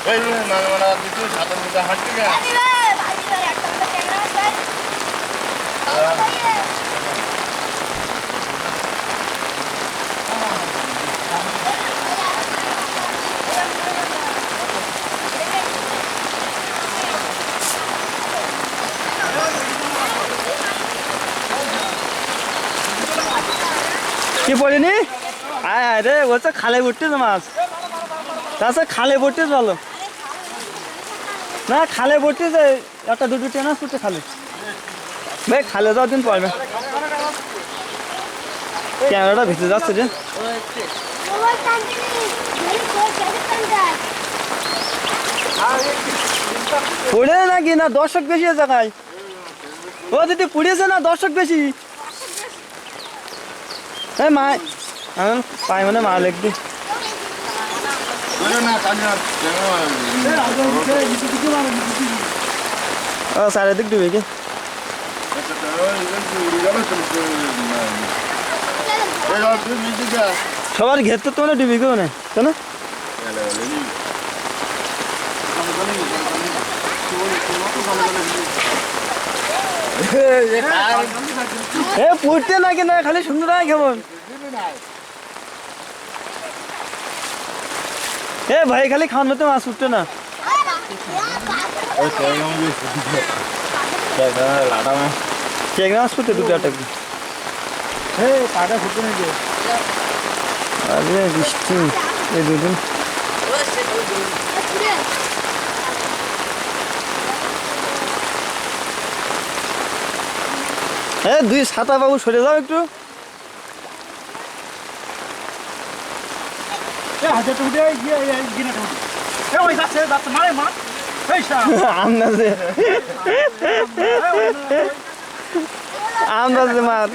এই মানে মানে কিছু সাধারণ মিটার হাঁটতে গেছে কি পড়িনি আয় আয় রে বলছে খালে পড়তে মাছ তাছাড়া খালে পড়তে ভালো না খালে পড়তে যে একটা দুটো টেনা ছুটে খালে ভাই খালে যাওয়ার দিন পড়বে ক্যামেরাটা ভিতরে যাচ্ছে রে পড়ে নাকি না দর্শক বেশি জায়গায় ও দিদি পুড়িয়েছে না দর্শক বেশি হ্যাঁ মা আমি পাই মানে মা লিখবি ও চারিদিক ডুবে কি সবার ঘের তো তোমার ডুবে গেও না তাই না এ পড়তে নাকি না খালি সুন্দর হয় কেমন এ ভাই খালি খাওয়ার মতো মাছ উঠতো না চেংড়া মাছ উঠতে দুটো একটা আরে বৃষ্টি এই দুদিন হ্যাঁ দুই ছাতা বাবু সরে যাও একটু আন্দাজে আন্দাজে মার